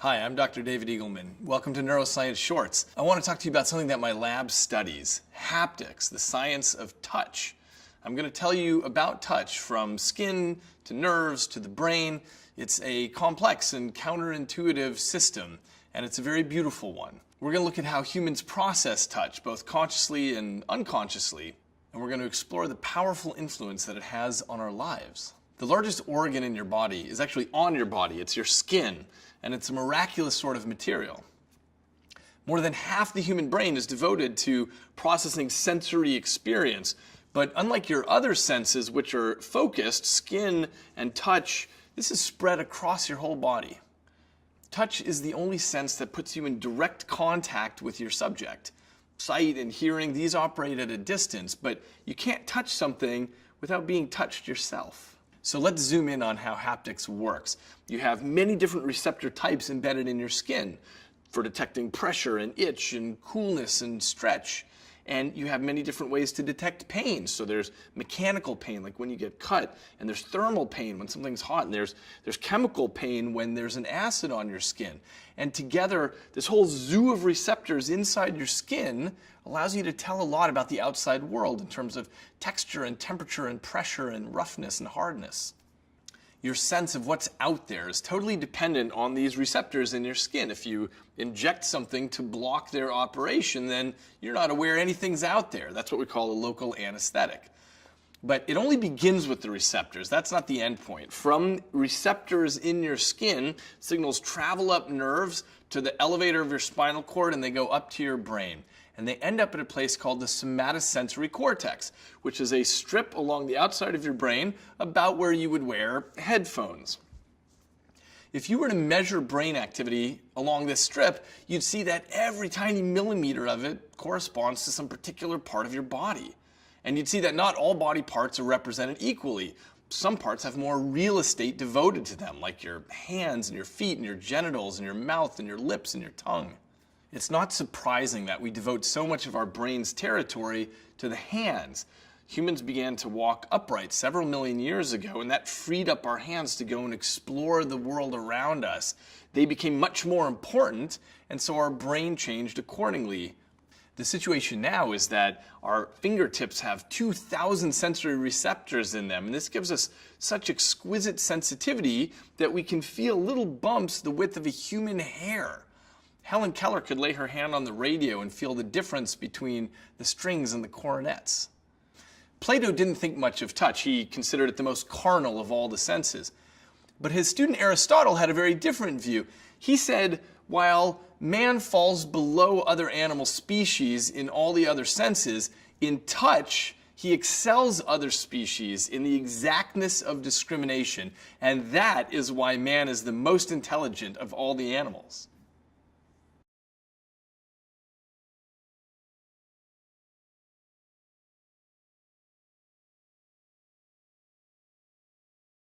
Hi, I'm Dr. David Eagleman. Welcome to Neuroscience Shorts. I want to talk to you about something that my lab studies, haptics, the science of touch. I'm going to tell you about touch from skin to nerves to the brain. It's a complex and counterintuitive system, and it's a very beautiful one. We're going to look at how humans process touch, both consciously and unconsciously, and we're going to explore the powerful influence that it has on our lives. The largest organ in your body is actually on your body. It's your skin, and it's a miraculous sort of material. More than half the human brain is devoted to processing sensory experience, but unlike your other senses, which are focused, skin and touch, this is spread across your whole body. Touch is the only sense that puts you in direct contact with your subject. Sight and hearing, these operate at a distance, but you can't touch something without being touched yourself. So let's zoom in on how haptics works. You have many different receptor types embedded in your skin for detecting pressure and itch and coolness and stretch. And you have many different ways to detect pain. So there's mechanical pain, like when you get cut, and there's thermal pain when something's hot, and there's chemical pain when there's an acid on your skin. And together, this whole zoo of receptors inside your skin allows you to tell a lot about the outside world in terms of texture and temperature and pressure and roughness and hardness. Your sense of what's out there is totally dependent on these receptors in your skin. If you inject something to block their operation, then you're not aware anything's out there. That's what we call a local anesthetic. But it only begins with the receptors. That's not the end point. From receptors in your skin, signals travel up nerves to the elevator of your spinal cord, and they go up to your brain. And they end up at a place called the somatosensory cortex, which is a strip along the outside of your brain about where you would wear headphones. If you were to measure brain activity along this strip, you'd see that every tiny millimeter of it corresponds to some particular part of your body. And you'd see that not all body parts are represented equally. Some parts have more real estate devoted to them, like your hands and your feet and your genitals and your mouth and your lips and your tongue. It's not surprising that we devote so much of our brain's territory to the hands. Humans began to walk upright several million years ago, and that freed up our hands to go and explore the world around us. They became much more important, and so our brain changed accordingly. The situation now is that our fingertips have 2,000 sensory receptors in them, and this gives us such exquisite sensitivity that we can feel little bumps the width of a human hair. Helen Keller could lay her hand on the radio and feel the difference between the strings and the cornets. Plato didn't think much of touch. He considered it the most carnal of all the senses. But his student Aristotle had a very different view. He said, while man falls below other animal species in all the other senses, in touch, he excels other species in the exactness of discrimination, and that is why man is the most intelligent of all the animals.